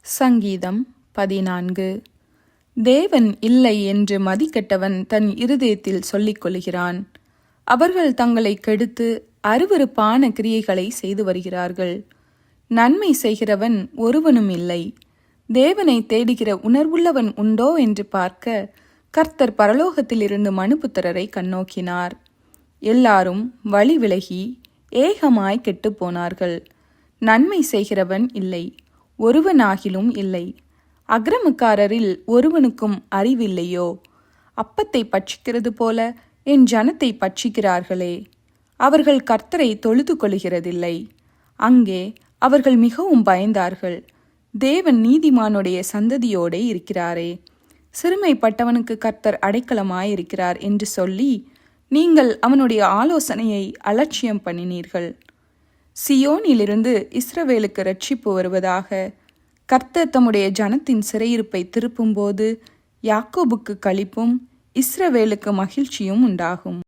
சங்கீதம் 14. தேவன் இல்லை என்று மதிகெட்டவன் தன் இருதயத்தில் சொல்லிக் கொள்கிறான். அவர்கள் தங்களை கெடுத்து அருவருப்பான கிரியைகளை செய்து வருகிறார்கள். நன்மை செய்கிறவன் ஒருவனும் இல்லை. தேவனை தேடுகிற உணர்வுள்ளவன் உண்டோ என்று பார்க்க கர்த்தர் பரலோகத்திலிருந்து மனுபுத்திரரை கண்ணோக்கினார். எல்லாரும் வழி விலகி ஏகமாய் கெட்டுப்போனார்கள். நன்மை செய்கிறவன் இல்லை, ஒருவனாகிலும் இல்லை. அக்கிரமக்காரரில் ஒருவனுக்கும் அறிவில்லையோ? அப்பத்தை பட்சிக்கிறது போல என் ஜனத்தை பட்சிக்கிறார்களே. அவர்கள் கர்த்தரை தொழுது கொள்கிறதில்லை. அங்கே அவர்கள் மிகவும் பயந்தார்கள். தேவன் நீதிமானுடைய சந்ததியோடே இருக்கிறாரே. சிறுமைப்பட்டவனுக்கு கர்த்தர் அடைக்கலமாயிருக்கிறார் என்று சொல்லி நீங்கள் அவனுடைய ஆலோசனையை அலட்சியம் பண்ணினீர்கள். சியோனிலிருந்து இஸ்ரவேலுக்கு இரட்சிப்பு வருவதாக. கர்த்தர் தம்முடைய ஜனத்தின் சிறையிருப்பை திருப்பும்போது யாக்கோபுக்கு களிப்பும் இஸ்ரவேலுக்கு மகிழ்ச்சியும் உண்டாகும்.